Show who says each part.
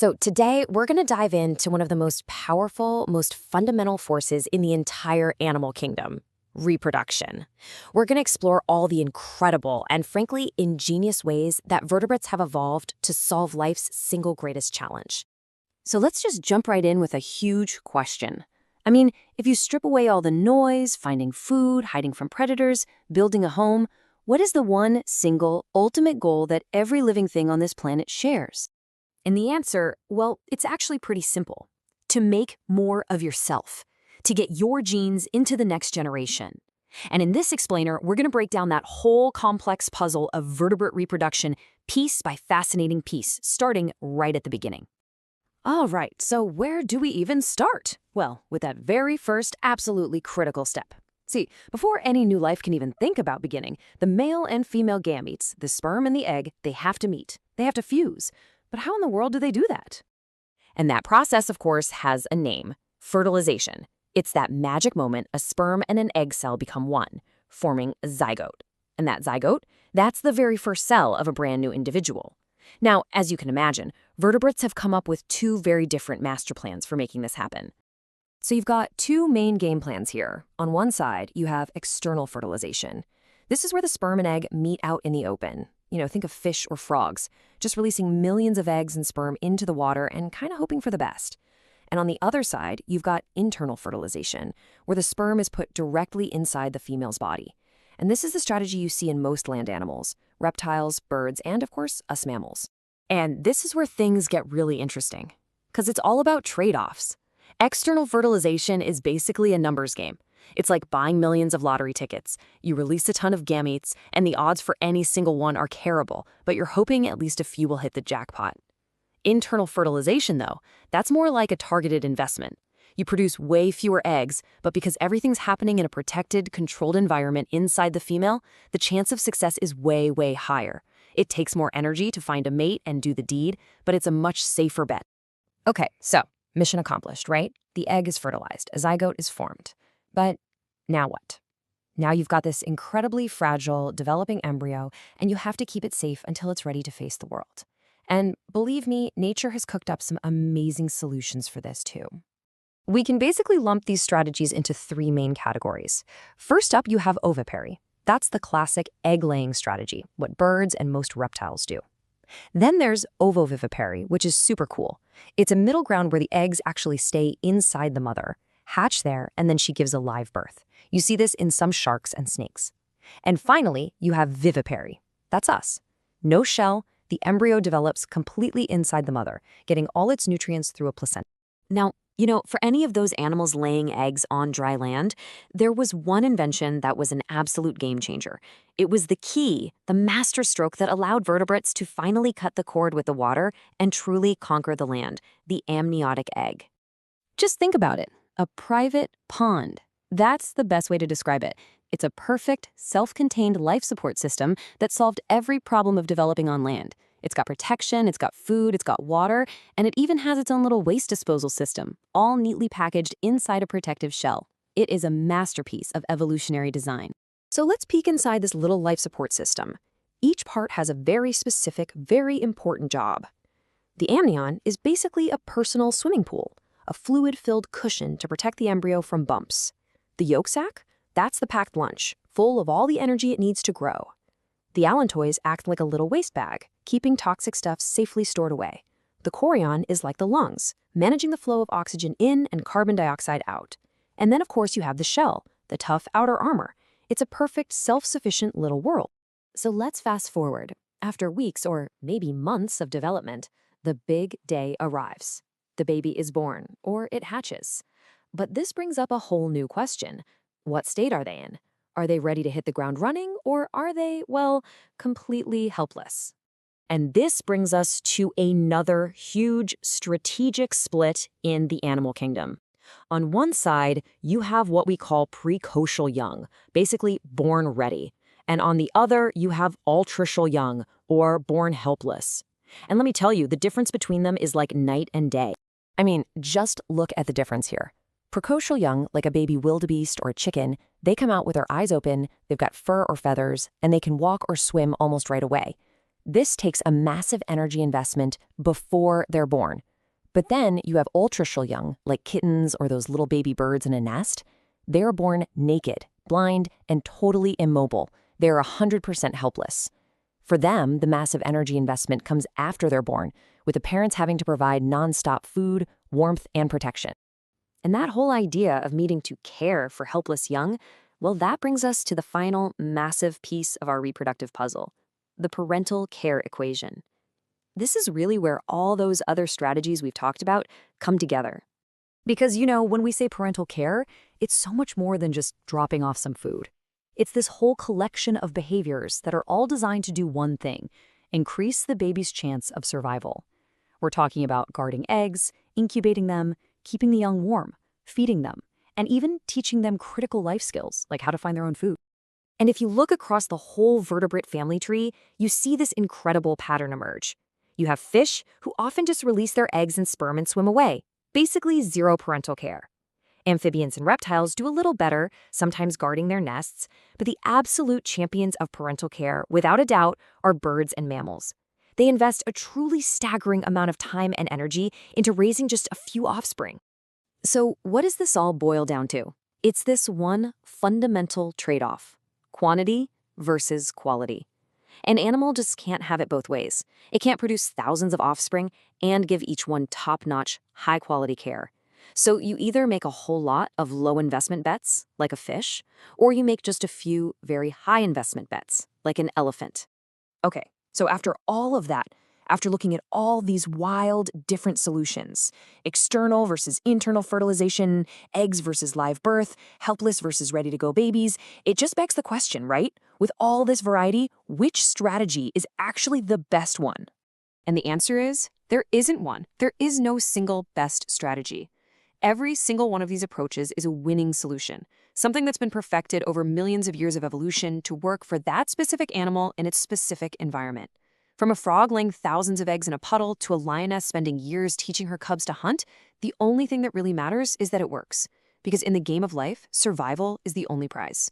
Speaker 1: So today, we're going to dive into one of the most powerful, most fundamental forces in the entire animal kingdom, reproduction. We're going to explore all the incredible and frankly ingenious ways that vertebrates have evolved to solve life's single greatest challenge. So let's just jump right in with a huge question. I mean, if you strip away all the noise, finding food, hiding from predators, building a home, what is the one single, ultimate goal that every living thing on this planet shares? And the answer, well, it's actually pretty simple. To make more of yourself, to get your genes into the next generation. And in this explainer, we're going to break down that whole complex puzzle of vertebrate reproduction piece by fascinating piece, starting right at the beginning. All right, so where do we even start? Well, with that very first absolutely critical step. See, before any new life can even think about beginning, the male and female gametes, the sperm and the egg, they have to meet. They have to fuse. But how in the world do they do that? And that process, of course, has a name: fertilization. It's that magic moment a sperm and an egg cell become one, forming a zygote. And that zygote, that's the very first cell of a brand new individual. Now, as you can imagine, vertebrates have come up with two very different master plans for making this happen. So you've got two main game plans here. On one side, you have external fertilization. This is where the sperm and egg meet out in the open. Think of fish or frogs, just releasing millions of eggs and sperm into the water and kind of hoping for the best. And on the other side, you've got internal fertilization, where the sperm is put directly inside the female's body. And this is the strategy you see in most land animals, reptiles, birds, and of course, us mammals. And this is where things get really interesting, because it's all about trade-offs. External fertilization is basically a numbers game. It's like buying millions of lottery tickets. You release a ton of gametes, and the odds for any single one are terrible, but you're hoping at least a few will hit the jackpot. Internal fertilization, though, that's more like a targeted investment. You produce way fewer eggs, but because everything's happening in a protected, controlled environment inside the female, the chance of success is way, way higher. It takes more energy to find a mate and do the deed, but it's a much safer bet. Okay, so mission accomplished, right? The egg is fertilized, a zygote is formed. But now what? Now you've got this incredibly fragile, developing embryo, and you have to keep it safe until it's ready to face the world. And believe me, nature has cooked up some amazing solutions for this too. We can basically lump these strategies into three main categories. First up, you have ovipary. That's the classic egg-laying strategy, what birds and most reptiles do. Then there's ovovivipary, which is super cool. It's a middle ground where the eggs actually stay inside the mother, hatch there, and then she gives a live birth. You see this in some sharks and snakes. And finally, you have vivipary. That's us. No shell, the embryo develops completely inside the mother, getting all its nutrients through a placenta. Now, for any of those animals laying eggs on dry land, there was one invention that was an absolute game changer. It was the key, the master stroke that allowed vertebrates to finally cut the cord with the water and truly conquer the land, the amniotic egg. Just think about it. A private pond. That's the best way to describe it. It's a perfect, self-contained life support system that solved every problem of developing on land. It's got protection, it's got food, it's got water, and it even has its own little waste disposal system, all neatly packaged inside a protective shell. It is a masterpiece of evolutionary design. So let's peek inside this little life support system. Each part has a very specific, very important job. The amnion is basically a personal swimming pool, a fluid-filled cushion to protect the embryo from bumps. The yolk sac? That's the packed lunch, full of all the energy it needs to grow. The allantois act like a little waste bag, keeping toxic stuff safely stored away. The chorion is like the lungs, managing the flow of oxygen in and carbon dioxide out. And then, of course, you have the shell, the tough outer armor. It's a perfect, self-sufficient little world. So let's fast forward. After weeks or maybe months of development, the big day arrives. The baby is born, or it hatches. But this brings up a whole new question. What state are they in? Are they ready to hit the ground running, or are they, well, completely helpless? And this brings us to another huge strategic split in the animal kingdom. On one side, you have what we call precocial young, basically born ready. And on the other, you have altricial young, or born helpless. And let me tell you, the difference between them is like night and day. I mean, just look at the difference here. Precocial young, like a baby wildebeest or a chicken, they come out with their eyes open, they've got fur or feathers, and they can walk or swim almost right away. This takes a massive energy investment before they're born.
Speaker 2: But then you have ultra-shrill young, like kittens or those little baby birds in a nest. They're born naked, blind, and totally immobile. They're 100% helpless. For them, the massive energy investment comes after they're born, with the parents having to provide nonstop food, warmth, and protection.
Speaker 1: And that whole idea of needing to care for helpless young, well, that brings us to the final massive piece of our reproductive puzzle, the parental care equation. This is really where all those other strategies we've talked about come together.
Speaker 3: Because, when we say parental care, it's so much more than just dropping off some food. It's this whole collection of behaviors that are all designed to do one thing: increase the baby's chance of survival. We're talking about guarding eggs, incubating them, keeping the young warm, feeding them, and even teaching them critical life skills, like how to find their own food.
Speaker 1: And if you look across the whole vertebrate family tree, you see this incredible pattern emerge. You have fish who often just release their eggs and sperm and swim away, basically zero parental care. Amphibians and reptiles do a little better, sometimes guarding their nests, but the absolute champions of parental care, without a doubt, are birds and mammals. They invest a truly staggering amount of time and energy into raising just a few offspring. So what does this all boil down to? It's this one fundamental trade-off: quantity versus quality. An animal just can't have it both ways. It can't produce thousands of offspring and give each one top-notch, high-quality care. So you either make a whole lot of low-investment bets, like a fish, or you make just a few very high-investment bets, like an elephant. Okay, so after all of that, after looking at all these wild, different solutions, external versus internal fertilization, eggs versus live birth, helpless versus ready-to-go babies, it just begs the question, right? With all this variety, which strategy is actually the best one? And the answer is, there isn't one. There is no single best strategy. Every single one of these approaches is a winning solution, something that's been perfected over millions of years of evolution to work for that specific animal in its specific environment. From a frog laying thousands of eggs in a puddle to a lioness spending years teaching her cubs to hunt, the only thing that really matters is that it works. Because in the game of life, survival is the only prize.